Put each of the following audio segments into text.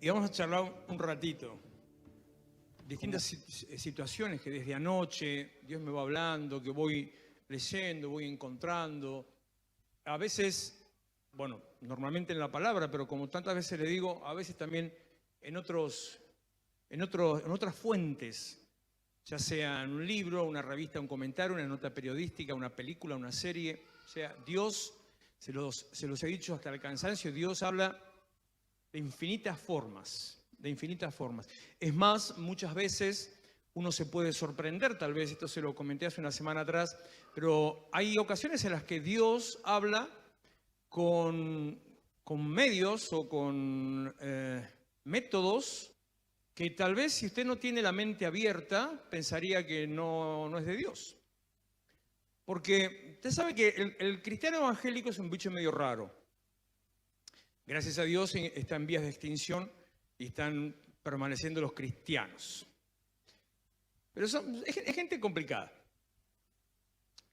Y vamos a charlar un ratito. Distintas situaciones que desde anoche Dios me va hablando, que voy leyendo, voy encontrando. A veces, bueno, normalmente en la palabra, pero como tantas veces le digo, a veces también en otras fuentes, ya sea en un libro, una revista, un comentario, una nota periodística, una película, una serie. O sea, Dios, se los he dicho hasta el cansancio, Dios habla de infinitas formas, de infinitas formas. Es más, muchas veces uno se puede sorprender, tal vez esto se lo comenté hace una semana atrás, pero hay ocasiones en las que Dios habla con medios o con métodos que tal vez si usted no tiene la mente abierta, pensaría que no es de Dios. Porque usted sabe que el cristiano evangélico es un bicho medio raro. Gracias a Dios está en vías de extinción y están permaneciendo los cristianos. Pero es gente complicada.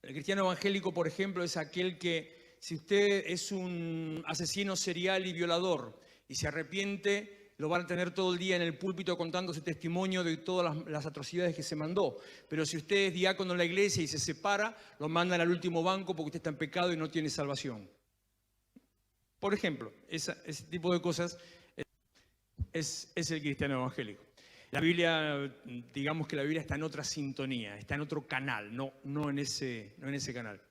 El cristiano evangélico, por ejemplo, es aquel que, si usted es un asesino serial y violador y se arrepiente, lo van a tener todo el día en el púlpito contando su testimonio de todas las atrocidades que se mandó. Pero si usted es diácono en la iglesia y se separa, lo mandan al último banco porque usted está en pecado y no tiene salvación. Por ejemplo, ese tipo de cosas es el cristiano evangélico. La Biblia, digamos que la Biblia está en otra sintonía, está en otro canal, no en ese canal.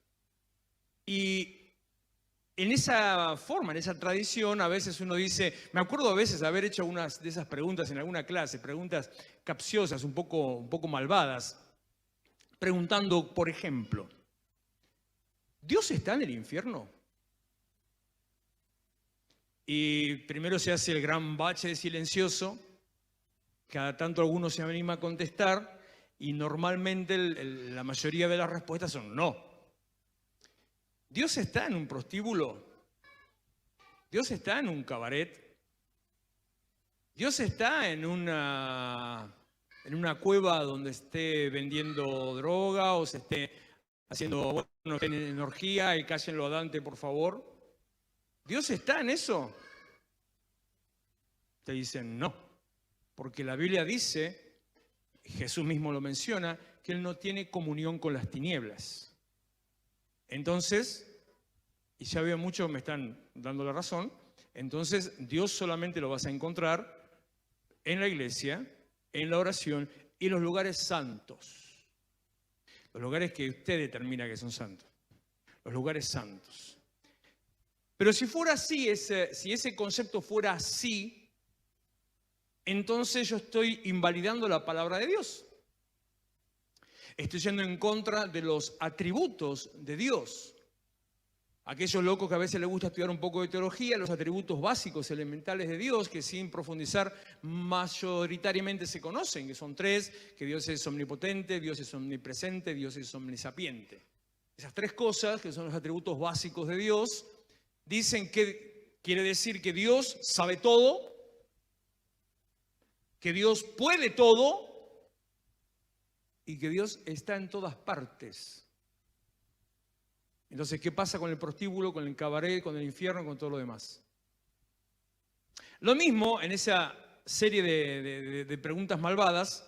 Y en esa forma, en esa tradición, a veces uno dice, me acuerdo a veces de haber hecho unas de esas preguntas en alguna clase, preguntas capciosas, un poco malvadas, preguntando, por ejemplo, ¿Dios está en el infierno? Y primero se hace el gran bache de silencioso, cada tanto alguno se anima a contestar y normalmente la mayoría de las respuestas son no. ¿Dios está en un prostíbulo? ¿Dios está en un cabaret? ¿Dios está en una cueva donde esté vendiendo droga o se esté haciendo en orgía y cállenlo a Dante, por favor? ¿Dios está en eso? Te dicen no, porque la Biblia dice, Jesús mismo lo menciona, que Él no tiene comunión con las tinieblas. Entonces, y ya veo muchos me están dando la razón, entonces Dios solamente lo vas a encontrar en la iglesia, en la oración y en los lugares santos. Los lugares que usted determina que son santos. Los lugares santos. Pero si fuera así, si ese concepto fuera así, entonces yo estoy invalidando la palabra de Dios. Estoy yendo en contra de los atributos de Dios. Aquellos locos que a veces les gusta estudiar un poco de teología, los atributos básicos, elementales de Dios, que sin profundizar mayoritariamente se conocen, que son tres, que Dios es omnipotente, Dios es omnipresente, Dios es omnisapiente. Esas tres cosas, que son los atributos básicos de Dios, dicen que quiere decir que Dios sabe todo, que Dios puede todo y que Dios está en todas partes. Entonces, ¿qué pasa con el prostíbulo, con el cabaret, con el infierno, con todo lo demás? Lo mismo en esa serie de preguntas malvadas,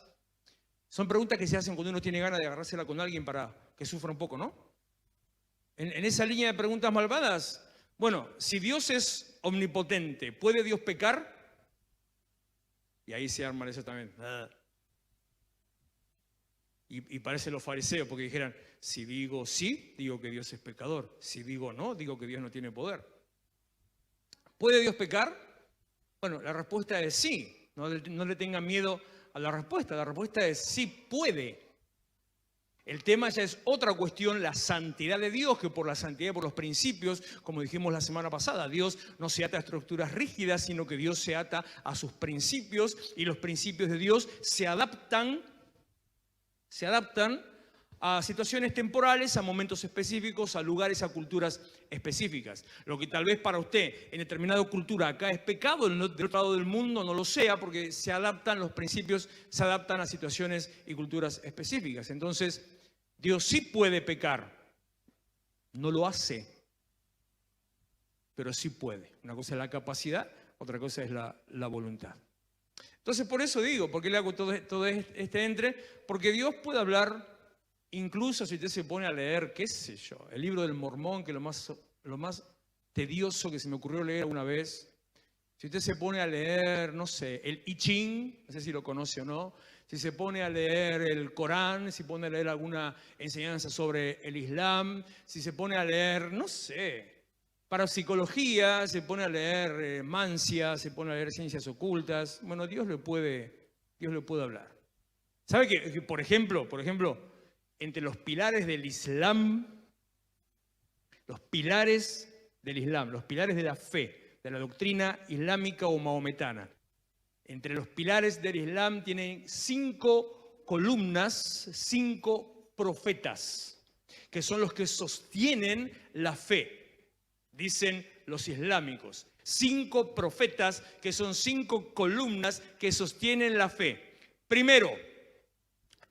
son preguntas que se hacen cuando uno tiene ganas de agarrársela con alguien para que sufra un poco, ¿no? En esa línea de preguntas malvadas, bueno, si Dios es omnipotente, ¿puede Dios pecar? Y ahí se arma eso también. Y parece los fariseos porque dijeran, si digo sí, digo que Dios es pecador. Si digo no, digo que Dios no tiene poder. ¿Puede Dios pecar? Bueno, la respuesta es sí. No le tengan miedo a la respuesta es sí puede. El tema ya es otra cuestión, la santidad de Dios, que por la santidad y por los principios, como dijimos la semana pasada, Dios no se ata a estructuras rígidas, sino que Dios se ata a sus principios y los principios de Dios se adaptan a situaciones temporales, a momentos específicos, a lugares, a culturas específicas. Lo que tal vez para usted en determinada cultura acá es pecado, del otro lado del mundo no lo sea, porque se adaptan los principios, se adaptan a situaciones y culturas específicas. Entonces, Dios sí puede pecar, no lo hace, pero sí puede. Una cosa es la capacidad, otra cosa es la voluntad. Entonces, por eso digo, ¿por qué le hago todo este entre? Porque Dios puede hablar, incluso si usted se pone a leer, qué sé yo, el libro del Mormón, que es lo más tedioso que se me ocurrió leer una vez. Si usted se pone a leer, no sé, el I Ching, no sé si lo conoce o no, si se pone a leer el Corán, si pone a leer alguna enseñanza sobre el Islam, si se pone a leer, no sé, parapsicología, se pone a leer mancia, se pone a leer ciencias ocultas, bueno, Dios le puede hablar. ¿Sabe que por ejemplo, entre los pilares del Islam, los pilares de la fe, de la doctrina islámica o maometana, entre los pilares del Islam tienen 5 columnas, 5 profetas, que son los que sostienen la fe, dicen los islámicos. 5 profetas que son 5 columnas que sostienen la fe. Primero,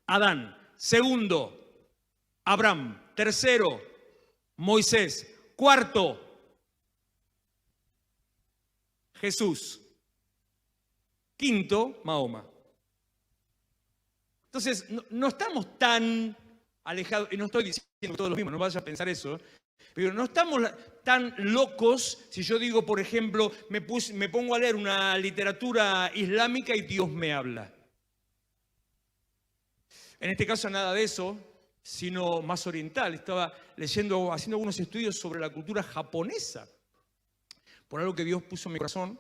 Adán. Segundo, Abraham. Tercero, Moisés. Cuarto, Jesús. Quinto, Mahoma. Entonces, no estamos tan alejados, y no estoy diciendo todos los mismos, no vaya a pensar eso, pero no estamos tan locos si yo digo, por ejemplo, me pongo a leer una literatura islámica y Dios me habla. En este caso nada de eso, sino más oriental. Estaba haciendo algunos estudios sobre la cultura japonesa, por algo que Dios puso en mi corazón,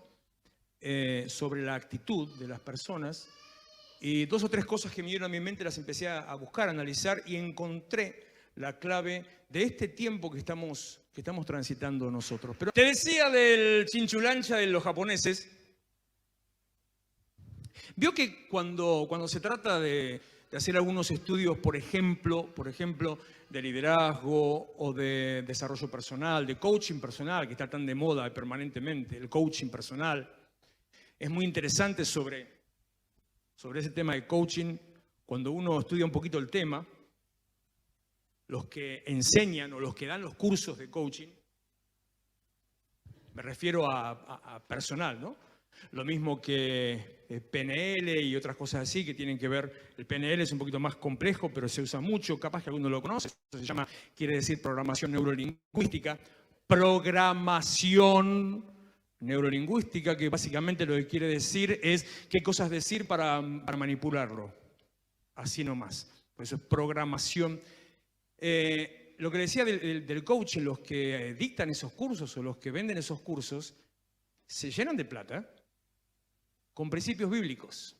sobre la actitud de las personas. Y 2 o 3 cosas que me dieron a mi mente las empecé a buscar, a analizar y encontré la clave de este tiempo que estamos transitando nosotros. Pero te decía del chinchulancha de los japoneses. Vio que cuando se trata de hacer algunos estudios, por ejemplo, de liderazgo o de desarrollo personal, de coaching personal, que está tan de moda permanentemente, el coaching personal, es muy interesante sobre ese tema de coaching. Cuando uno estudia un poquito el tema, los que enseñan o los que dan los cursos de coaching, me refiero a personal, ¿no? Lo mismo que PNL y otras cosas así que tienen que ver. El PNL es un poquito más complejo, pero se usa mucho, capaz que alguno lo conoce. Eso quiere decir programación neurolingüística. Programación neurolingüística, que básicamente lo que quiere decir es qué cosas decir para manipularlo. Así nomás. Por eso es programación. Lo que decía del coaching, los que dictan esos cursos o los que venden esos cursos, se llenan de plata con principios bíblicos.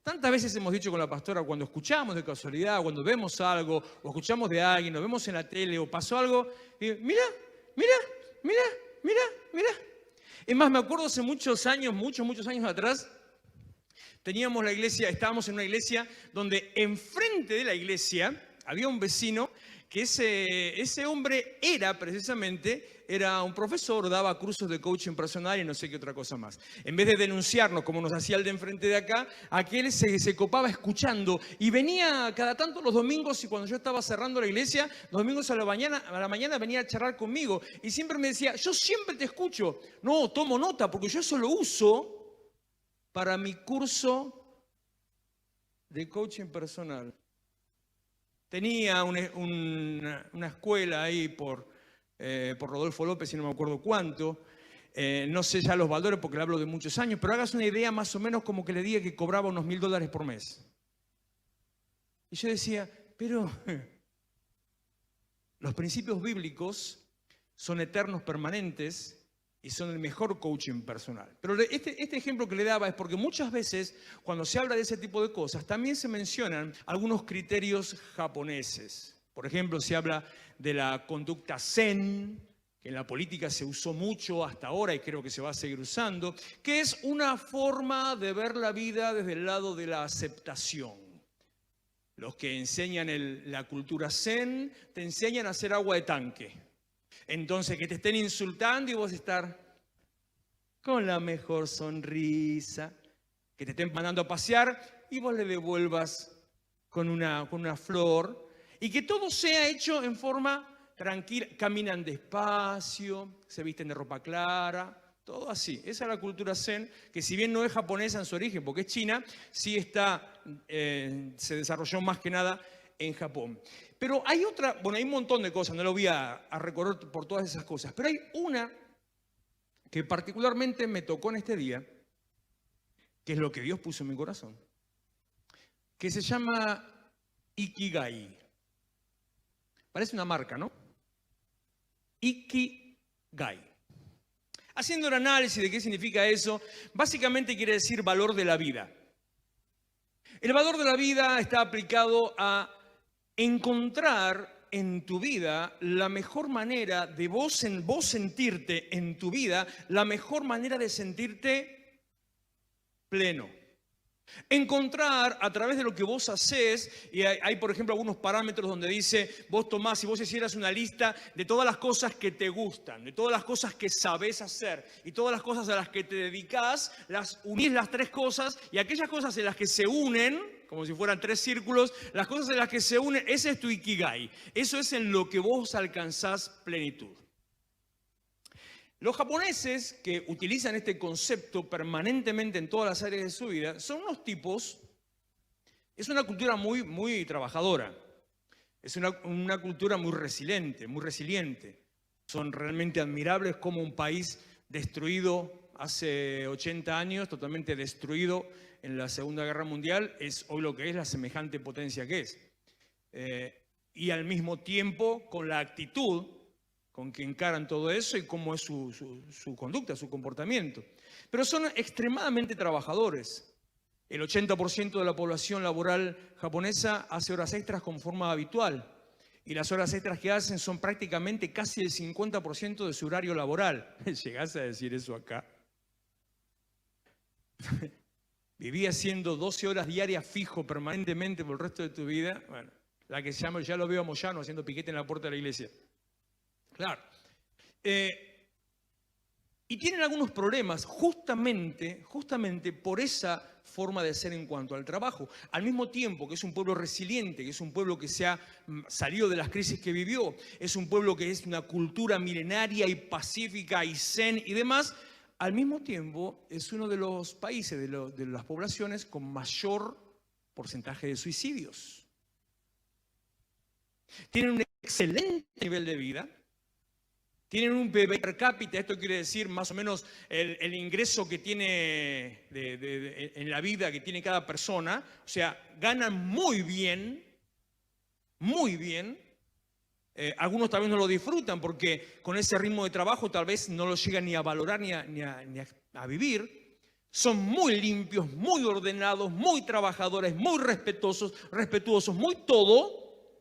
Tantas veces hemos dicho con la pastora, cuando escuchamos de casualidad, cuando vemos algo, o escuchamos de alguien, lo vemos en la tele, o pasó algo, y mira. Es más, me acuerdo hace muchos años atrás, estábamos en una iglesia donde enfrente de la iglesia había un vecino que ese hombre era un profesor, daba cursos de coaching personal y no sé qué otra cosa más. En vez de denunciarnos como nos hacía el de enfrente de acá, aquel se copaba escuchando y venía cada tanto los domingos, y cuando yo estaba cerrando la iglesia, los domingos a la mañana venía a charlar conmigo y siempre me decía, yo siempre te escucho. No, tomo nota porque yo eso lo uso para mi curso de coaching personal. Tenía una escuela ahí por Rodolfo López y no me acuerdo cuánto. No sé ya los valores porque le hablo de muchos años, pero hagas una idea más o menos como que le diga que cobraba unos $1.000 por mes. Y yo decía, pero los principios bíblicos son eternos, permanentes, y son el mejor coaching personal. Pero este ejemplo que le daba es porque muchas veces cuando se habla de ese tipo de cosas también se mencionan algunos criterios japoneses. Por ejemplo, se habla de la conducta zen, que en la política se usó mucho hasta ahora y creo que se va a seguir usando, que es una forma de ver la vida desde el lado de la aceptación. Los que enseñan la cultura zen te enseñan a hacer agua de tanque. Entonces, que te estén insultando y vos estar con la mejor sonrisa, que te estén mandando a pasear y vos le devuelvas con una flor, y que todo sea hecho en forma tranquila. Caminan despacio, se visten de ropa clara, Todo así. Esa es la cultura zen, que si bien no es japonesa en su origen, porque es china, sí se desarrolló más que nada en Japón. Pero hay otra, bueno, hay un montón de cosas, no lo voy a recorrer por todas esas cosas, pero hay una que particularmente me tocó en este día, que es lo que Dios puso en mi corazón, que se llama Ikigai. Parece una marca, ¿no? Ikigai. Haciendo el análisis de qué significa eso, básicamente quiere decir valor de la vida. El valor de la vida está aplicado a encontrar en tu vida la mejor manera de vos sentirte en tu vida, la mejor manera de sentirte pleno. Encontrar a través de lo que vos hacés, y hay por ejemplo algunos parámetros donde dice, vos tomás, si vos hicieras una lista de todas las cosas que te gustan, de todas las cosas que sabés hacer y todas las cosas a las que te dedicás, las unís las tres cosas y aquellas cosas en las que se unen, como si fueran tres círculos, las cosas en las que se unen, ese es tu Ikigai. Eso es en lo que vos alcanzás plenitud. Los japoneses, que utilizan este concepto permanentemente en todas las áreas de su vida, son unos tipos, es una cultura muy trabajadora, es una cultura muy resiliente. Son realmente admirables como un país destruido hace 80 años, totalmente destruido en la Segunda Guerra Mundial, es hoy lo que es la semejante potencia que es. Y al mismo tiempo con la actitud con que encaran todo eso y cómo es su conducta, su comportamiento. Pero son extremadamente trabajadores. El 80% de la población laboral japonesa hace horas extras con forma habitual. Y las horas extras que hacen son prácticamente casi el 50% de su horario laboral. ¿Llegás a decir eso acá? Viví haciendo 12 horas diarias fijo permanentemente por el resto de tu vida. Bueno, la que se llama, ya lo veo a Moyano haciendo piquete en la puerta de la iglesia. Claro. Y tienen algunos problemas justamente por esa forma de ser en cuanto al trabajo. Al mismo tiempo que es un pueblo resiliente, que es un pueblo que se ha salido de las crisis que vivió, es un pueblo que es una cultura milenaria y pacífica y zen y demás, al mismo tiempo es uno de los países, de las poblaciones con mayor porcentaje de suicidios. Tienen un excelente nivel de vida. Tienen un PIB per cápita, esto quiere decir más o menos el ingreso que tiene en la vida que tiene cada persona. O sea, ganan muy bien. Algunos tal vez no lo disfrutan porque con ese ritmo de trabajo tal vez no lo llegan ni a valorar ni a vivir. Son muy limpios, muy ordenados, muy trabajadores, muy respetuosos, muy todo.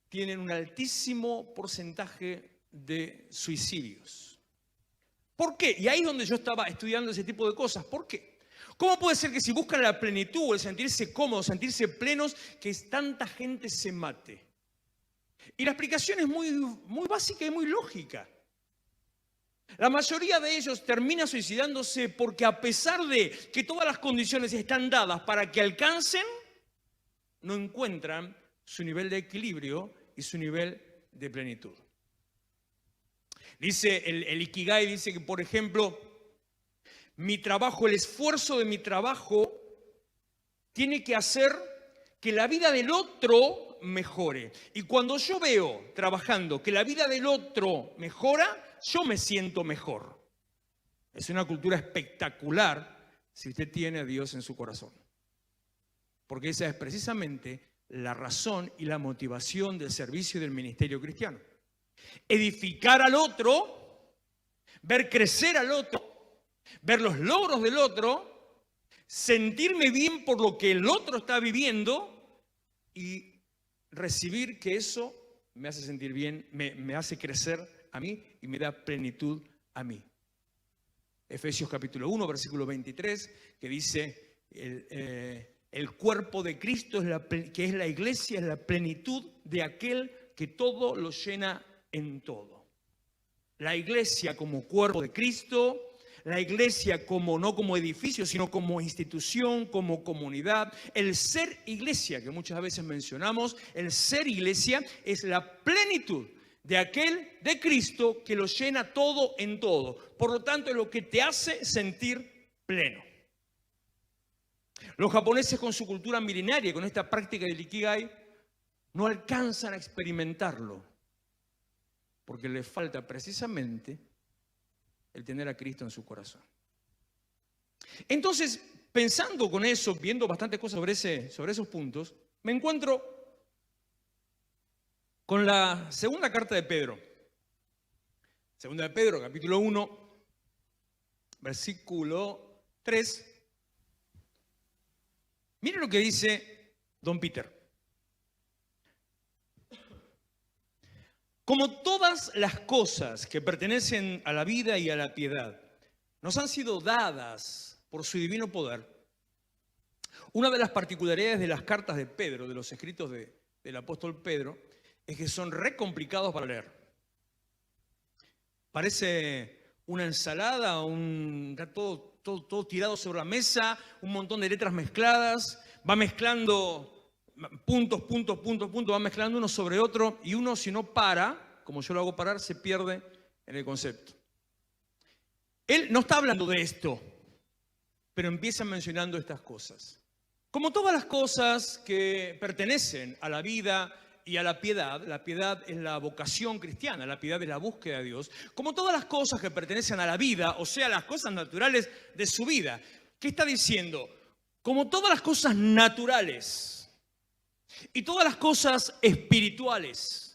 Tienen un altísimo porcentaje de suicidios. ¿Por qué? Y ahí es donde yo estaba estudiando ese tipo de cosas. ¿Por qué? ¿Cómo puede ser que si buscan la plenitud, el sentirse cómodos, sentirse plenos, que tanta gente se mate? Y la explicación es muy básica y muy lógica. La mayoría de ellos termina suicidándose porque a pesar de que todas las condiciones están dadas para que alcancen, no encuentran su nivel de equilibrio y su nivel de plenitud. Dice el Ikigai, dice que, por ejemplo, mi trabajo, el esfuerzo de mi trabajo tiene que hacer que la vida del otro mejore. Y cuando yo veo trabajando que la vida del otro mejora, yo me siento mejor. Es una cultura espectacular si usted tiene a Dios en su corazón. Porque esa es precisamente la razón y la motivación del servicio y del ministerio cristiano. Edificar al otro, ver crecer al otro, ver los logros del otro, sentirme bien por lo que el otro está viviendo y recibir que eso me hace sentir bien, me hace crecer a mí y me da plenitud a mí. Efesios capítulo 1, versículo 23, que dice, el cuerpo de Cristo, que es la iglesia, es la plenitud de aquel que todo lo llena en todo. La iglesia como cuerpo de Cristo, la iglesia no como edificio, sino como institución, como comunidad. El ser iglesia, que muchas veces mencionamos, el ser iglesia es la plenitud de aquel, de Cristo, que lo llena todo en todo. Por lo tanto, es lo que te hace sentir pleno. Los japoneses, con su cultura milenaria, con esta práctica del Ikigai, no alcanzan a experimentarlo, porque les falta precisamente el tener a Cristo en su corazón. Entonces, pensando con eso, viendo bastantes cosas sobre esos puntos, me encuentro con la segunda carta de Pedro. Segunda de Pedro, capítulo 1, versículo 3. Miren lo que dice Don Peter. Como todas las cosas que pertenecen a la vida y a la piedad nos han sido dadas por su divino poder, una de las particularidades de las cartas de Pedro, de los escritos del apóstol Pedro, es que son re complicados para leer. Parece una ensalada, está todo tirado sobre la mesa, un montón de letras mezcladas, va mezclando puntos, va mezclando uno sobre otro, y uno, si no para, como yo lo hago parar, se pierde en el concepto. Él no está hablando de esto, pero empieza mencionando estas cosas. Como todas las cosas que pertenecen a la vida y a la piedad es la vocación cristiana, la piedad es la búsqueda de Dios. Como todas las cosas que pertenecen a la vida, o sea, las cosas naturales de su vida. ¿Qué está diciendo? Como todas las cosas naturales y todas las cosas espirituales,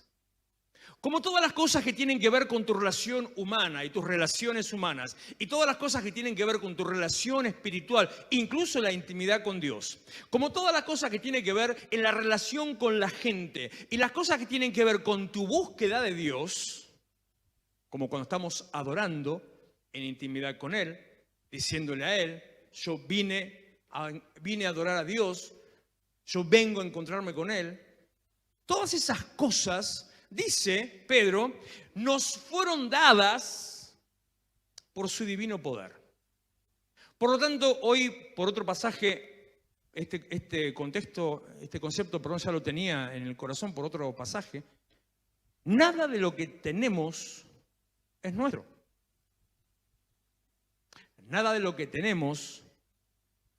como todas las cosas que tienen que ver con tu relación humana y tus relaciones humanas, y todas las cosas que tienen que ver con tu relación espiritual, incluso la intimidad con Dios, como todas las cosas que tienen que ver en la relación con la gente, y las cosas que tienen que ver con tu búsqueda de Dios, como cuando estamos adorando en intimidad con Él, diciéndole a Él, yo vine a adorar a Dios, yo vengo a encontrarme con Él. Todas esas cosas, dice Pedro, nos fueron dadas por su divino poder. Por lo tanto, hoy, por otro pasaje, este concepto, ya lo tenía en el corazón por otro pasaje. Nada de lo que tenemos es nuestro. Nada de lo que tenemos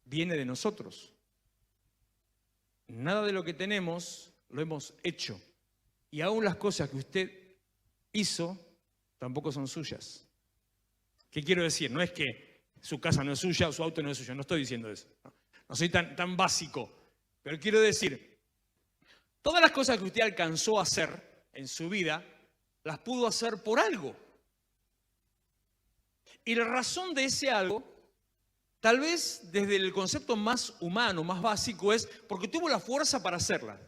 viene de nosotros. Nada de lo que tenemos lo hemos hecho. Y aún las cosas que usted hizo tampoco son suyas. ¿Qué quiero decir? No es que su casa no es suya o su auto no es suyo. No estoy diciendo eso. No soy tan básico. Pero quiero decir, todas las cosas que usted alcanzó a hacer en su vida, las pudo hacer por algo. Y la razón de ese algo, tal vez desde el concepto más humano, más básico, es porque tuvo la fuerza para hacerla.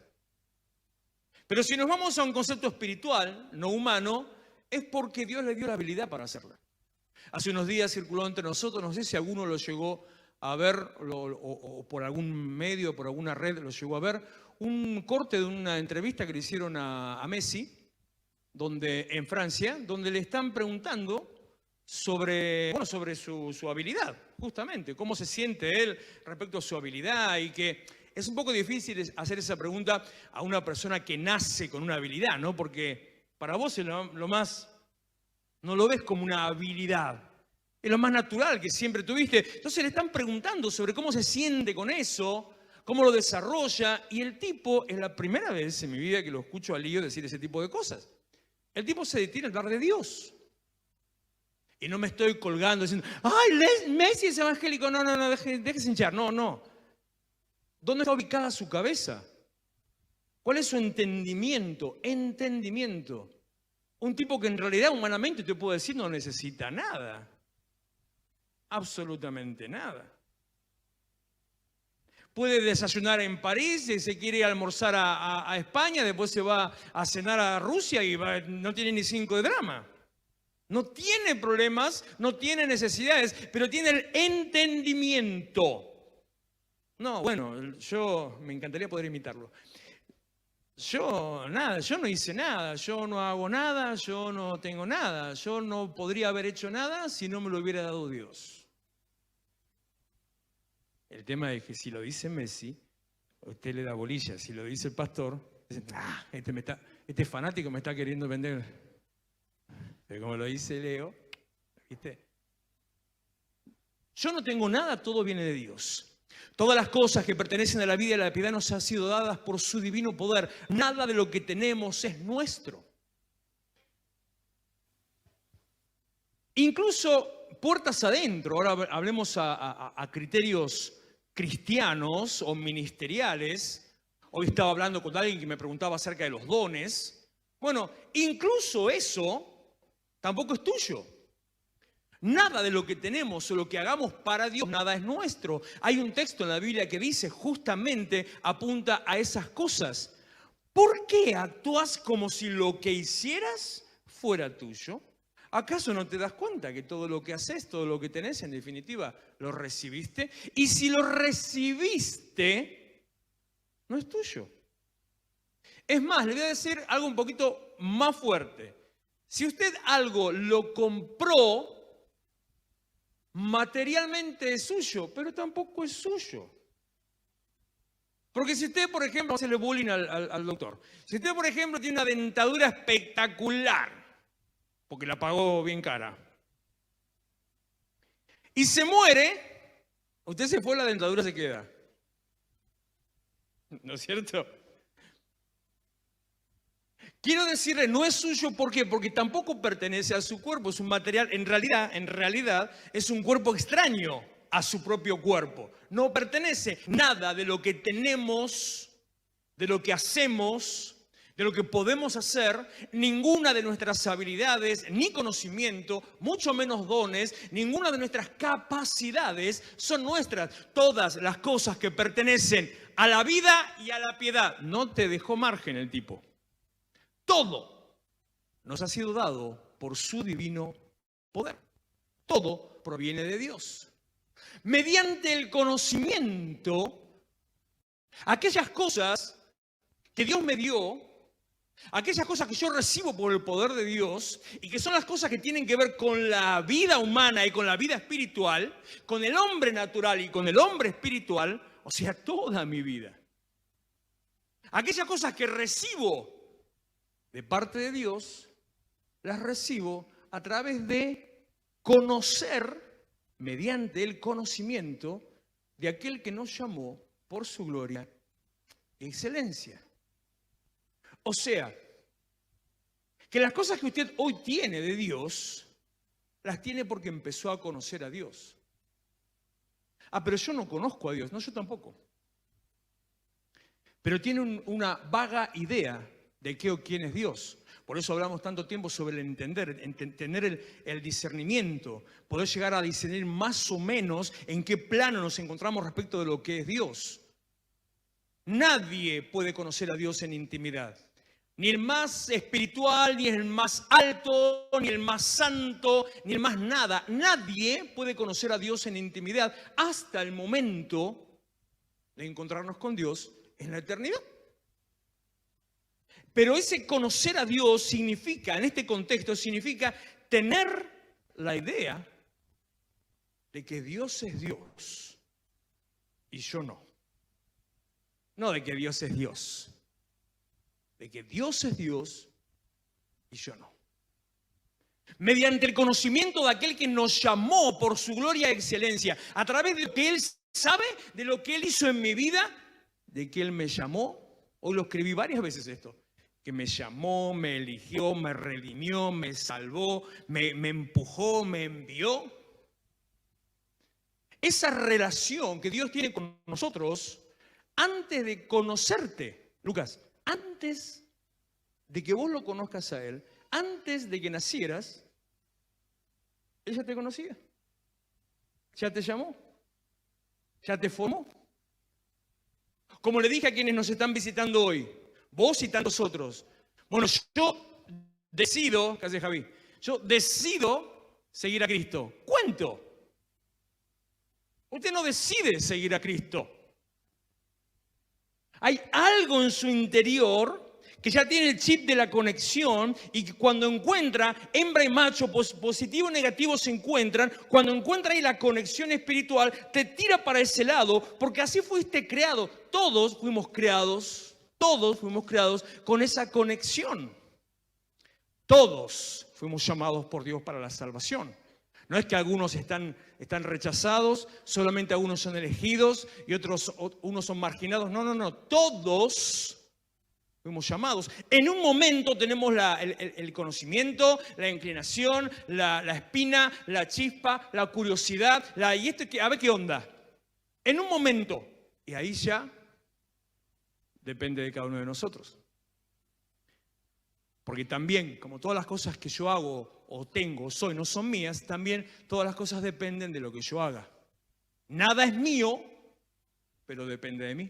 Pero si nos vamos a un concepto espiritual, no humano, es porque Dios le dio la habilidad para hacerla. Hace unos días circuló entre nosotros, no sé si alguno lo llegó a ver, o por algún medio, por alguna red lo llegó a ver, un corte de una entrevista que le hicieron a Messi, en Francia, donde le están preguntando sobre su habilidad, justamente, cómo se siente él respecto a su habilidad, y que es un poco difícil hacer esa pregunta a una persona que nace con una habilidad, ¿no? Porque para vos es lo más, no lo ves como una habilidad, es lo más natural que siempre tuviste. Entonces le están preguntando sobre cómo se siente con eso, cómo lo desarrolla, y el tipo, es la primera vez en mi vida que lo escucho a Lío decir ese tipo de cosas. El tipo se detiene a hablar de Dios. Y no me estoy colgando diciendo, ¡ay, Messi es evangélico! No, déjese hinchar. No. ¿Dónde está ubicada su cabeza? ¿Cuál es su entendimiento? Entendimiento. Un tipo que en realidad humanamente te puedo decir no necesita nada. Absolutamente nada. Puede desayunar en París, y se quiere ir a almorzar a España, después se va a cenar a Rusia y no tiene ni 5 de drama. No tiene problemas, no tiene necesidades, pero tiene el entendimiento. No, bueno, yo me encantaría poder imitarlo. Yo no hice nada, yo no hago nada, yo no tengo nada, yo no podría haber hecho nada si no me lo hubiera dado Dios. El tema es que si lo dice Messi, usted le da bolilla. Si lo dice el pastor, dicen, este me está... este fanático me está queriendo vender. Pero como lo dice Leo, ¿viste? Yo no tengo nada, todo viene de Dios. Todas las cosas que pertenecen a la vida y a la piedad nos han sido dadas por su divino poder. Nada de lo que tenemos es nuestro. Incluso puertas adentro, ahora hablemos a criterios cristianos o ministeriales. Hoy estaba hablando con alguien que me preguntaba acerca de los dones. Bueno, incluso eso tampoco es tuyo. Nada de lo que tenemos o lo que hagamos para Dios, nada es nuestro. Hay un texto en la Biblia que dice, justamente apunta a esas cosas. ¿Por qué actúas como si lo que hicieras fuera tuyo? ¿Acaso no te das cuenta que todo lo que haces, todo lo que tenés, en definitiva, lo recibiste? Y si lo recibiste, no es tuyo. Es más, le voy a decir algo un poquito más fuerte. Si usted algo lo compró, materialmente es suyo, pero tampoco es suyo. Porque si usted, por ejemplo, vamos a hacerle bullying al doctor. Si usted, por ejemplo, tiene una dentadura espectacular, porque la pagó bien cara, y se muere, usted se fue, la dentadura se queda. ¿No es cierto? Quiero decirle, no es suyo, ¿por qué? Porque tampoco pertenece a su cuerpo, es un material, en realidad, es un cuerpo extraño a su propio cuerpo. No pertenece nada de lo que tenemos, de lo que hacemos, de lo que podemos hacer, ninguna de nuestras habilidades, ni conocimiento, mucho menos dones, ninguna de nuestras capacidades son nuestras. Todas las cosas que pertenecen a la vida y a la piedad. No te dejó margen el tipo. Todo nos ha sido dado por su divino poder. Todo proviene de Dios. Mediante el conocimiento, aquellas cosas que Dios me dio, aquellas cosas que yo recibo por el poder de Dios y que son las cosas que tienen que ver con la vida humana y con la vida espiritual, con el hombre natural y con el hombre espiritual, o sea, toda mi vida. Aquellas cosas que recibo de parte de Dios, las recibo a través de conocer, mediante el conocimiento de aquel que nos llamó por su gloria y excelencia. O sea, que las cosas que usted hoy tiene de Dios, las tiene porque empezó a conocer a Dios. Ah, pero yo no conozco a Dios. No, yo tampoco. Pero tiene una vaga idea de qué o quién es Dios. Por eso hablamos tanto tiempo sobre el tener el discernimiento, poder llegar a discernir más o menos en qué plano nos encontramos respecto de lo que es Dios. Nadie puede conocer a Dios en intimidad. Ni el más espiritual, ni el más alto, ni el más santo, ni el más nada. Nadie puede conocer a Dios en intimidad hasta el momento de encontrarnos con Dios en la eternidad. Pero ese conocer a Dios significa, en este contexto, significa tener la idea de que Dios es Dios y yo no. No de que Dios es Dios. De que Dios es Dios y yo no. Mediante el conocimiento de aquel que nos llamó por su gloria y excelencia, a través de lo que Él sabe, de lo que Él hizo en mi vida, de que Él me llamó. Hoy lo escribí varias veces esto. Que me llamó, me eligió, me redimió, me salvó, me empujó, me envió. Esa relación que Dios tiene con nosotros, antes de conocerte, Lucas, antes de que vos lo conozcas a Él, antes de que nacieras, Él ya te conocía. Ya te llamó. Ya te formó. Como le dije a quienes nos están visitando hoy, vos y tantos otros. Bueno, yo decido, ¿qué hace Javi? Yo decido seguir a Cristo. ¿Cuánto? Usted no decide seguir a Cristo. Hay algo en su interior que ya tiene el chip de la conexión y que cuando encuentra, hembra y macho, positivo y negativo se encuentran, cuando encuentra ahí la conexión espiritual, te tira para ese lado, porque así fuiste creado. Todos fuimos creados. Todos fuimos creados con esa conexión. Todos fuimos llamados por Dios para la salvación. No es que algunos están rechazados, solamente algunos son elegidos y unos son marginados. No. Todos fuimos llamados. En un momento tenemos el conocimiento, la inclinación, la espina, la chispa, la curiosidad, y esto a ver qué onda. En un momento. Y ahí ya depende de cada uno de nosotros. Porque también, como todas las cosas que yo hago o tengo o soy no son mías, también todas las cosas dependen de lo que yo haga. Nada es mío, pero depende de mí.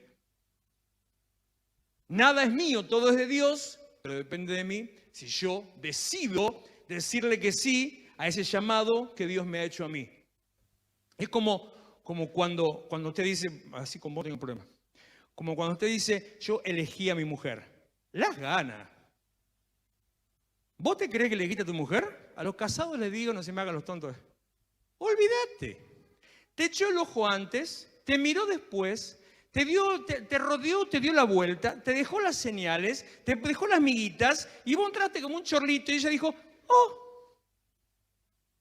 Nada es mío, todo es de Dios, pero depende de mí si yo decido decirle que sí a ese llamado que Dios me ha hecho a mí. Es como cuando usted dice, así con vos tengo un problema, como cuando usted dice, yo elegí a mi mujer. Las ganas. ¿Vos te crees que elegiste a tu mujer? A los casados les digo, no se me hagan los tontos. Olvídate. Te echó el ojo antes, te miró después, te rodeó, te dio la vuelta, te dejó las señales, te dejó las miguitas y vos entraste como un chorrito y ella dijo, oh,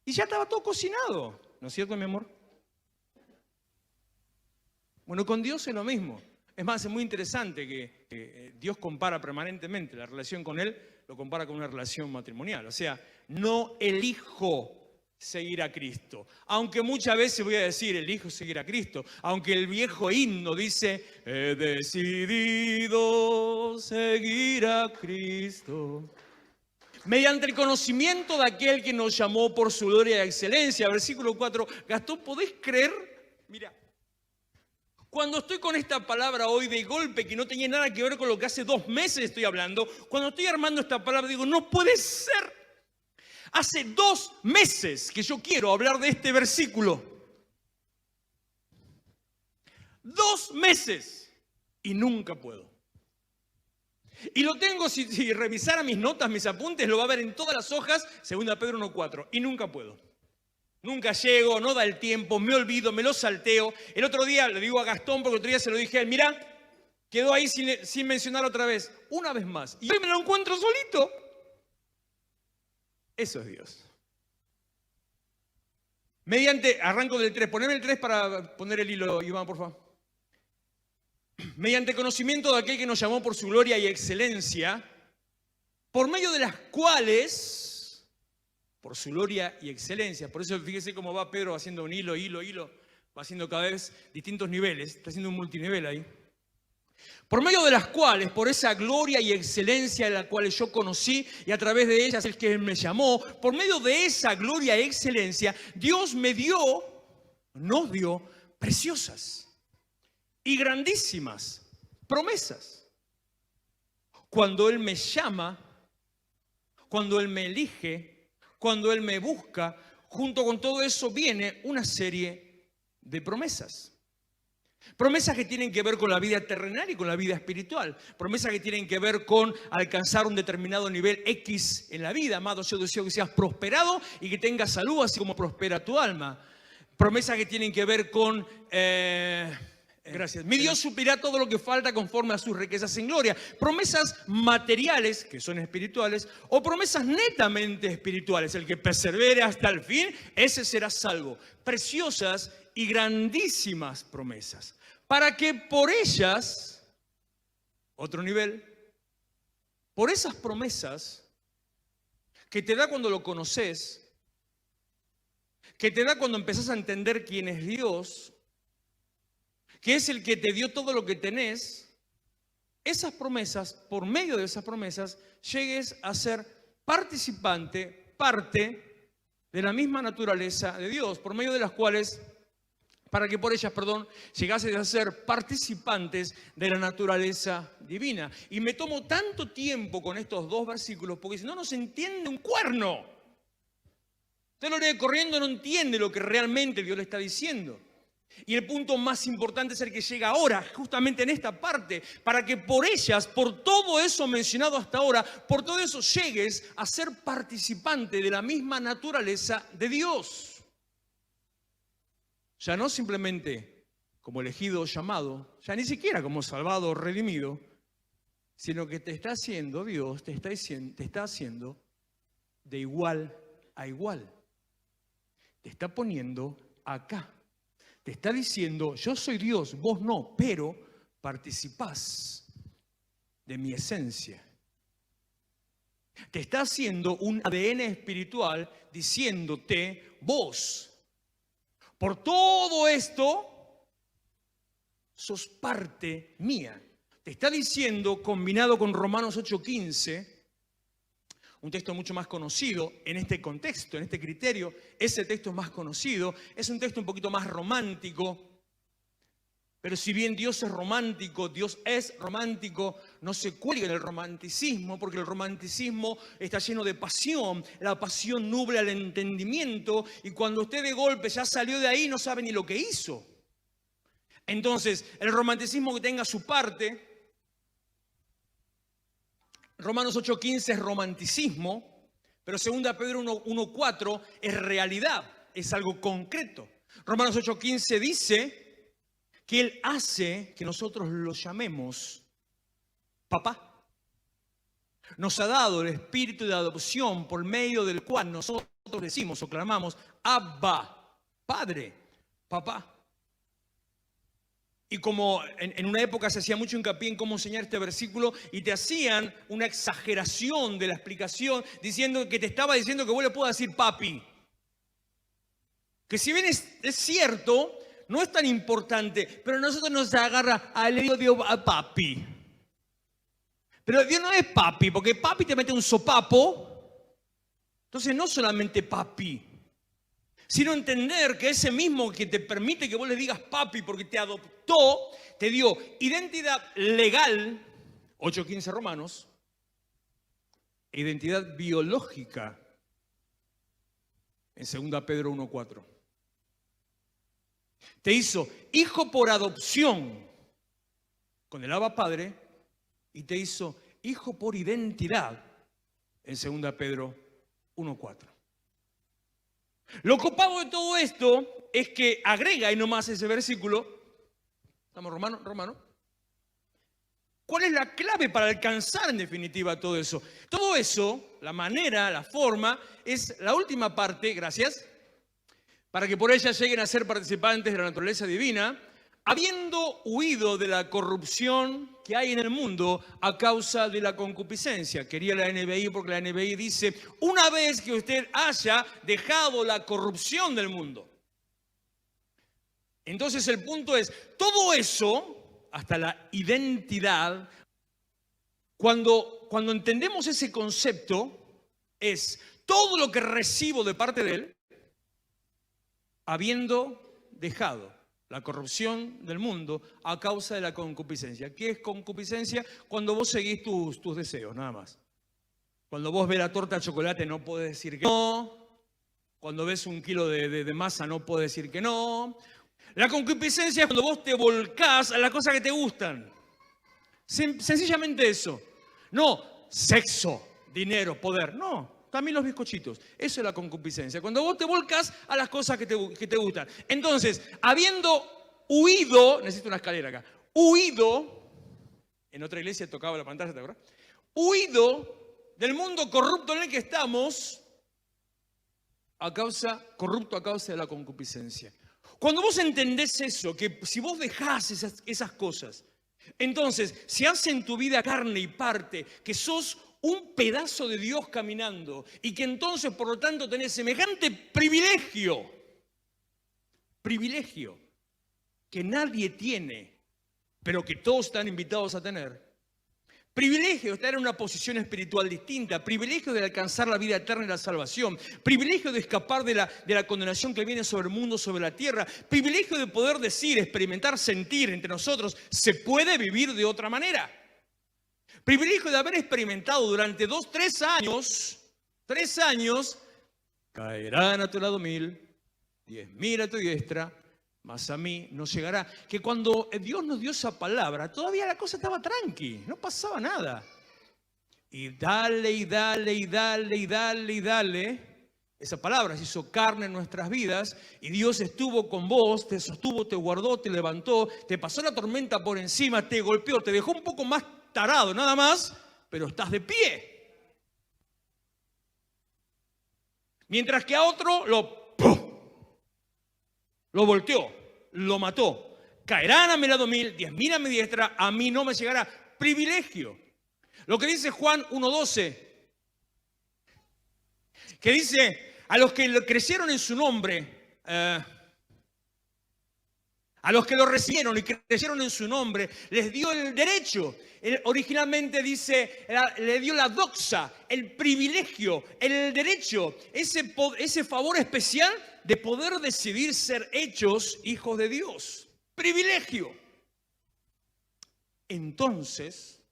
y ya estaba todo cocinado. ¿No es cierto, mi amor? Bueno, con Dios es lo mismo. Es más, es muy interesante que Dios compara permanentemente la relación con Él, lo compara con una relación matrimonial. O sea, no elijo seguir a Cristo. Aunque muchas veces voy a decir, elijo seguir a Cristo. Aunque el viejo himno dice, he decidido seguir a Cristo. Mediante el conocimiento de aquel que nos llamó por su gloria y excelencia. Versículo 4. Gastón, ¿podés creer? Mira. Cuando estoy con esta palabra hoy de golpe, que no tenía nada que ver con lo que hace 2 meses estoy hablando, cuando estoy armando esta palabra digo, no puede ser. Hace 2 meses que yo quiero hablar de este versículo. 2 meses y nunca puedo. Y lo tengo, si revisara mis notas, mis apuntes, lo va a ver en todas las hojas, 2 Pedro 1:4, y nunca puedo. Nunca llego, no da el tiempo, me olvido, me lo salteo. El otro día, le digo a Gastón, porque el otro día se lo dije a él, mirá, quedó ahí sin mencionar otra vez, una vez más. Y hoy me lo encuentro solito. Eso es Dios. Arranco del 3, poneme el 3 para poner el hilo, Iván, por favor. Mediante conocimiento de aquel que nos llamó por su gloria y excelencia, por medio de las cuales... por su gloria y excelencia. Por eso fíjese cómo va Pedro haciendo un hilo, va haciendo cada vez distintos niveles, está haciendo un multinivel ahí. Por medio de las cuales, por esa gloria y excelencia de la cual yo conocí y a través de ellas el que me llamó, por medio de esa gloria y excelencia, Dios nos dio preciosas y grandísimas promesas. Cuando Él me llama, cuando Él me elige, cuando Él me busca, junto con todo eso viene una serie de promesas. Promesas que tienen que ver con la vida terrenal y con la vida espiritual. Promesas que tienen que ver con alcanzar un determinado nivel X en la vida. Amado, yo deseo que seas prosperado y que tengas salud, así como prospera tu alma. Promesas que tienen que ver con... Gracias. Mi Dios suplirá todo lo que falta conforme a sus riquezas en gloria. Promesas materiales, que son espirituales, o promesas netamente espirituales. El que persevere hasta el fin, ese será salvo. Preciosas y grandísimas promesas. Para que por ellas, otro nivel, por esas promesas que te da cuando lo conoces, que te da cuando empezás a entender quién es Dios, que es el que te dio todo lo que tenés, esas promesas, por medio de esas promesas, llegues a ser parte de la misma naturaleza de Dios, por medio de las cuales, para que por ellas, llegases a ser participantes de la naturaleza divina. Y me tomo tanto tiempo con estos 2 versículos, porque si no, no se entiende un cuerno. Usted lo lee corriendo, no entiende lo que realmente Dios le está diciendo. Y el punto más importante es el que llega ahora, justamente en esta parte, para que por ellas, por todo eso mencionado hasta ahora, por todo eso llegues a ser participante de la misma naturaleza de Dios. Ya no simplemente como elegido o llamado, ya ni siquiera como salvado o redimido, sino que te está haciendo Dios, te está haciendo de igual a igual. Te está poniendo acá. Te está diciendo, yo soy Dios, vos no, pero participás de mi esencia. Te está haciendo un ADN espiritual diciéndote, vos, por todo esto, sos parte mía. Te está diciendo, combinado con Romanos 8:15, un texto mucho más conocido en este contexto, en este criterio, ese texto es más conocido, es un texto un poquito más romántico, pero si bien Dios es romántico, no se cuelga en el romanticismo, porque el romanticismo está lleno de pasión, la pasión nubla el entendimiento, y cuando usted de golpe ya salió de ahí, no sabe ni lo que hizo. Entonces, el romanticismo que tenga su parte, Romanos 8:15 es romanticismo, pero 2 Pedro 1:4 es realidad, es algo concreto. Romanos 8:15 dice que Él hace que nosotros lo llamemos papá. Nos ha dado el espíritu de adopción por medio del cual nosotros decimos o clamamos, Abba, Padre, papá. Y como en una época se hacía mucho hincapié en cómo enseñar este versículo y te hacían una exageración de la explicación diciendo que te estaba diciendo que vos le puedas decir papi. Que si bien es cierto, no es tan importante, pero nosotros nos agarra a Dios a papi. Pero Dios no es papi, porque papi te mete un sopapo. Entonces no solamente papi, sino entender que ese mismo que te permite que vos le digas papi porque te adoptó, te dio identidad legal, 8:15 Romanos, e identidad biológica en 2 Pedro 1:4. Te hizo hijo por adopción con el Abba Padre y te hizo hijo por identidad en 2 Pedro 1:4. Lo copado de todo esto es que agrega ahí nomás ese versículo, estamos Romano. ¿Cuál es la clave para alcanzar en definitiva todo eso? Todo eso, la manera, la forma, es la última parte, gracias, para que por ella lleguen a ser participantes de la naturaleza divina, habiendo huido de la corrupción que hay en el mundo a causa de la concupiscencia. Quería la NBI porque la NBI dice, una vez que usted haya dejado la corrupción del mundo. Entonces el punto es, todo eso, hasta la identidad, cuando entendemos ese concepto, es todo lo que recibo de parte de Él, habiendo dejado la corrupción del mundo a causa de la concupiscencia. ¿Qué es concupiscencia? Cuando vos seguís tus deseos, nada más. Cuando vos ves la torta de chocolate no podés decir que no. Cuando ves un kilo de masa no podés decir que no. La concupiscencia es cuando vos te volcás a las cosas que te gustan. Sencillamente eso. No sexo, dinero, poder. No. También los bizcochitos. Eso es la concupiscencia. Cuando vos te volcas a las cosas que te gustan. Entonces, habiendo huido, necesito una escalera acá, huido, en otra iglesia tocaba la pantalla, ¿te acuerdas? Huido del mundo corrupto en el que estamos, corrupto a causa de la concupiscencia. Cuando vos entendés eso, que si vos dejás esas cosas, entonces se hace en tu vida carne y parte, que sos un pedazo de Dios caminando y que entonces por lo tanto tenés semejante privilegio que nadie tiene, pero que todos están invitados a tener. Privilegio de estar en una posición espiritual distinta, privilegio de alcanzar la vida eterna y la salvación, privilegio de escapar de la condenación que viene sobre el mundo, sobre la tierra, privilegio de poder decir, experimentar, sentir entre nosotros, se puede vivir de otra manera. Privilegio de haber experimentado durante 3 años, caerán a tu lado 1000, 10.000 a tu diestra, mas a mí no llegará. Que cuando Dios nos dio esa palabra, todavía la cosa estaba tranqui, no pasaba nada. Y dale, esa palabra se hizo carne en nuestras vidas y Dios estuvo con vos, te sostuvo, te guardó, te levantó, te pasó la tormenta por encima, te golpeó, te dejó un poco más tarado nada más, pero estás de pie. Mientras que a otro lo volteó, lo mató. Caerán a mi lado 1000, 10.000 a mi diestra, a mí no me llegará. Privilegio. Lo que dice Juan 1:12, que dice, a los que crecieron en su nombre, a los que lo recibieron y creyeron en su nombre, les dio el derecho. Originalmente dice, le dio la doxa, el privilegio, el derecho, ese favor especial de poder decidir ser hechos hijos de Dios. Privilegio. Entonces,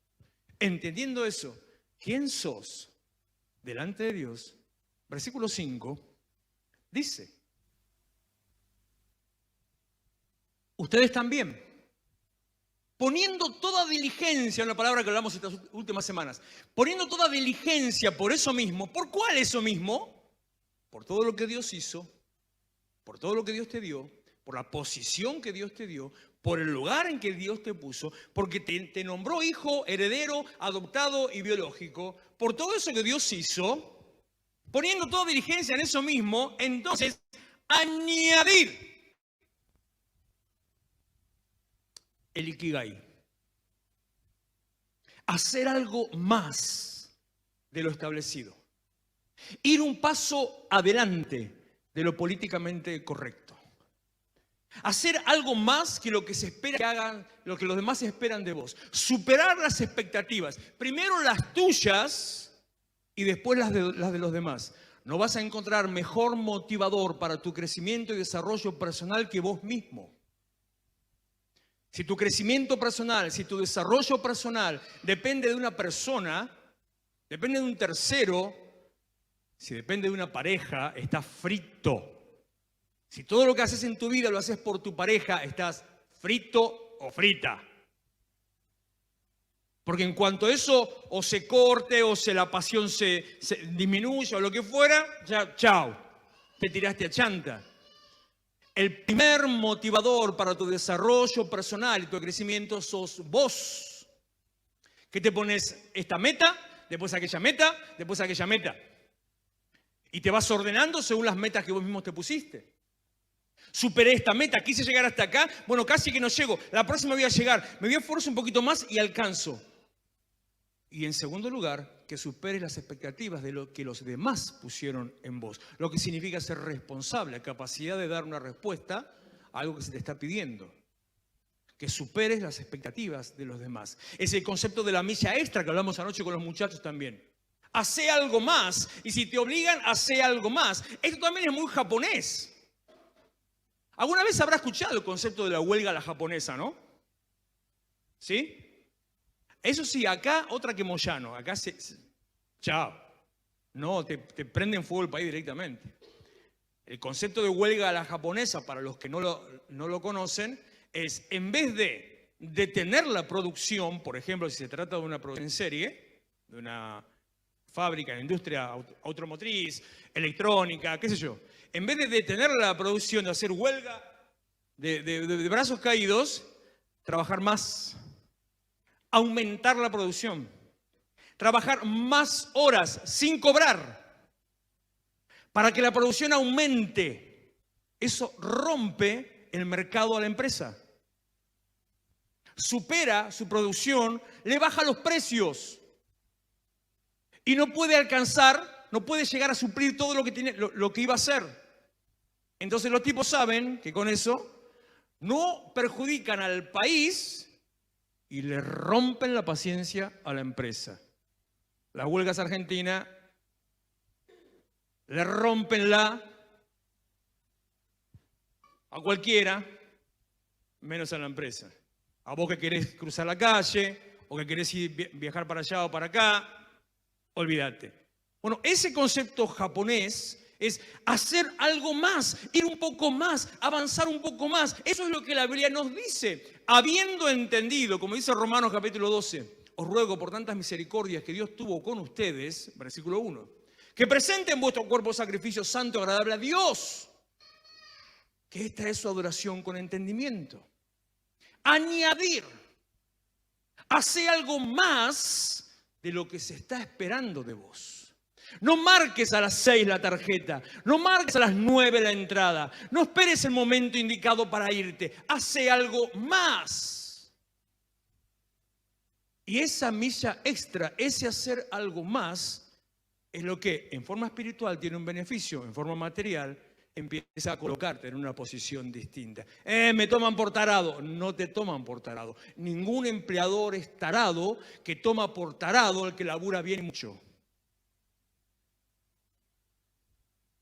entendiendo eso, ¿quién sos delante de Dios? Versículo 5 dice, ustedes también, poniendo toda diligencia, una palabra que hablamos estas últimas semanas, poniendo toda diligencia por eso mismo. ¿Por cuál eso mismo? Por todo lo que Dios hizo, por todo lo que Dios te dio, por la posición que Dios te dio, por el lugar en que Dios te puso, porque te nombró hijo, heredero, adoptado y biológico. Por todo eso que Dios hizo, poniendo toda diligencia en eso mismo, entonces añadir el ikigai. Hacer algo más de lo establecido. Ir un paso adelante de lo políticamente correcto. Hacer algo más que lo que se espera que hagan, lo que los demás esperan de vos. Superar las expectativas. Primero las tuyas y después las de los demás. No vas a encontrar mejor motivador para tu crecimiento y desarrollo personal que vos mismo. Si tu crecimiento personal, si tu desarrollo personal depende de una persona, depende de un tercero, si depende de una pareja, estás frito. Si todo lo que haces en tu vida lo haces por tu pareja, estás frito o frita. Porque en cuanto eso o se corte o la pasión se disminuya o lo que fuera, ya, chao, te tiraste a chanta. El primer motivador para tu desarrollo personal y tu crecimiento sos vos. Que te pones esta meta, después aquella meta, después aquella meta. Y te vas ordenando según las metas que vos mismo te pusiste. Superé esta meta, quise llegar hasta acá, bueno, casi que no llego, la próxima voy a llegar, me voy a esforzar un poquito más y alcanzo. Y en segundo lugar, que superes las expectativas de lo que los demás pusieron en vos. Lo que significa ser responsable, la capacidad de dar una respuesta a algo que se te está pidiendo. Que superes las expectativas de los demás. Es el concepto de la milla extra que hablamos anoche con los muchachos también. Hacé algo más. Y si te obligan, hacé algo más. Esto también es muy japonés. ¿Alguna vez habrá escuchado el concepto de la huelga a la japonesa, no? ¿Sí? Eso sí, acá otra que Moyano. Acá chao. No, te prenden fuego el país directamente. El concepto de huelga a la japonesa, para los que no lo conocen, es en vez de detener la producción, por ejemplo, si se trata de una producción en serie, de una fábrica, de industria automotriz, electrónica, qué sé yo, en vez de detener la producción, de hacer huelga de brazos caídos, trabajar más, aumentar la producción, trabajar más horas sin cobrar, para que la producción aumente. Eso rompe el mercado a la empresa. Supera su producción, le baja los precios y no puede alcanzar, no puede llegar a suplir todo lo que iba a hacer. Entonces los tipos saben que con eso no perjudican al país y le rompen la paciencia a la empresa. Las huelgas argentinas le rompen a cualquiera, menos a la empresa. A vos que querés cruzar la calle o que querés viajar para allá o para acá, olvídate. Bueno, ese concepto japonés es hacer algo más, ir un poco más, avanzar un poco más. Eso es lo que la Biblia nos dice. Habiendo entendido, como dice Romanos capítulo 12, os ruego por tantas misericordias que Dios tuvo con ustedes, versículo 1, que presenten vuestro cuerpo sacrificio santo, agradable a Dios. Que esta es su adoración con entendimiento. Añadir Hace algo más de lo que se está esperando de vos. No marques a las 6 la tarjeta, no marques a las 9 la entrada, no esperes el momento indicado para irte. Hace algo más. Y esa milla extra, ese hacer algo más, es lo que en forma espiritual tiene un beneficio, en forma material empieza a colocarte en una posición distinta. Me toman por tarado. No te toman por tarado. Ningún empleador es tarado que toma por tarado el que labura bien y mucho.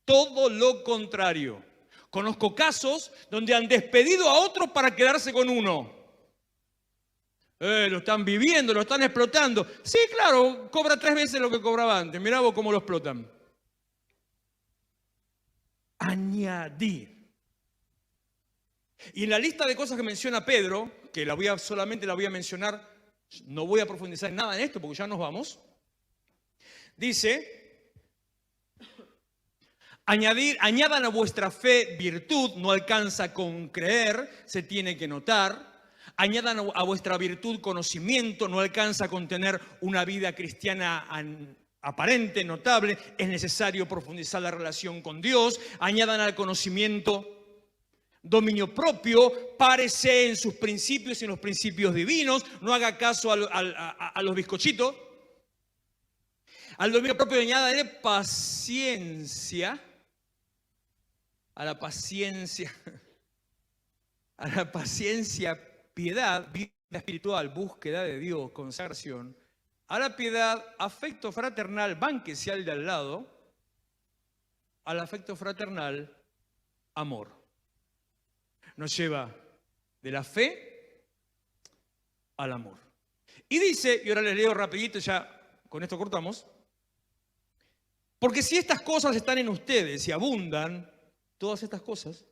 Todo lo contrario. Conozco casos donde han despedido a otros para quedarse con uno. Lo están viviendo, lo están explotando. Sí, claro, cobra 3 veces lo que cobraba antes. Mirá vos cómo lo explotan. Añadir. Y en la lista de cosas que menciona Pedro, que solamente la voy a mencionar, no voy a profundizar en nada en esto porque ya nos vamos. Dice, añadan a vuestra fe virtud, no alcanza con creer, se tiene que notar. Añadan a vuestra virtud conocimiento, no alcanza con tener una vida cristiana aparente, notable. Es necesario profundizar la relación con Dios. Añadan al conocimiento dominio propio, párese en sus principios y en los principios divinos. No haga caso a los bizcochitos. Al dominio propio añadiré paciencia. A la paciencia piedad, vida espiritual, búsqueda de Dios, consagración. A la piedad, afecto fraternal, bánquese al de al lado. Al afecto fraternal, amor. Nos lleva de la fe al amor. Y dice, y ahora les leo rapidito, ya con esto cortamos. Porque si estas cosas están en ustedes y abundan, todas estas cosas,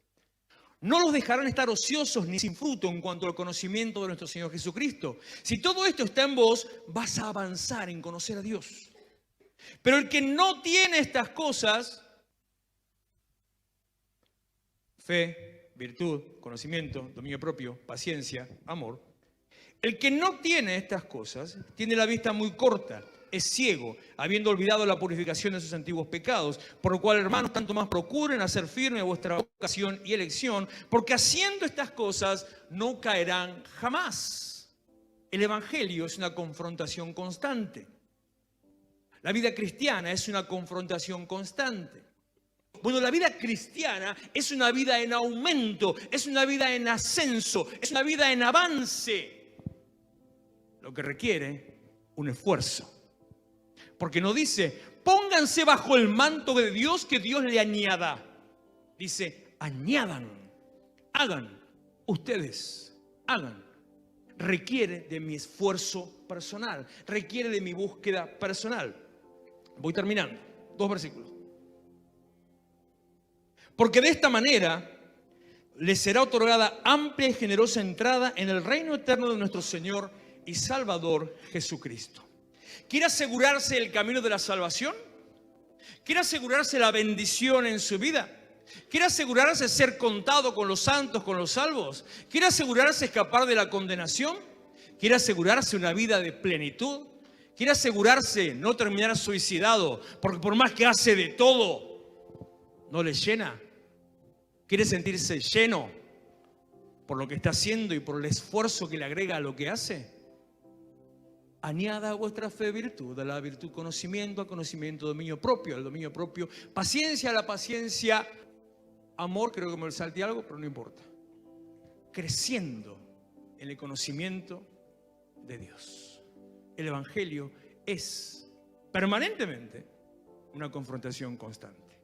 no los dejarán estar ociosos ni sin fruto en cuanto al conocimiento de nuestro Señor Jesucristo. Si todo esto está en vos, vas a avanzar en conocer a Dios. Pero el que no tiene estas cosas, fe, virtud, conocimiento, dominio propio, paciencia, amor, el que no tiene estas cosas tiene la vista muy corta, es ciego, habiendo olvidado la purificación de sus antiguos pecados. Por lo cual, hermanos, tanto más procuren hacer firme vuestra vocación y elección, porque haciendo estas cosas no caerán jamás. El Evangelio es una confrontación constante. La vida cristiana es una confrontación constante. Bueno, la vida cristiana es una vida en aumento, es una vida en ascenso, es una vida en avance. Lo que requiere un esfuerzo. Porque no dice, pónganse bajo el manto de Dios que Dios le añada. Dice, añadan, hagan, ustedes, hagan. Requiere de mi esfuerzo personal, requiere de mi búsqueda personal. Voy terminando, 2 versículos. Porque de esta manera les será otorgada amplia y generosa entrada en el reino eterno de nuestro Señor y Salvador Jesucristo. ¿Quiere asegurarse el camino de la salvación? ¿Quiere asegurarse la bendición en su vida? ¿Quiere asegurarse ser contado con los santos, con los salvos? ¿Quiere asegurarse escapar de la condenación? ¿Quiere asegurarse una vida de plenitud? ¿Quiere asegurarse no terminar suicidado? Porque por más que hace de todo, no le llena. ¿Quiere sentirse lleno por lo que está haciendo y por el esfuerzo que le agrega a lo que hace? Añada a vuestra fe virtud, a la virtud conocimiento, al conocimiento dominio propio, al dominio propio paciencia, a la paciencia amor. Creo que me salté algo, pero no importa. Creciendo en el conocimiento de Dios. El Evangelio es permanentemente una confrontación constante.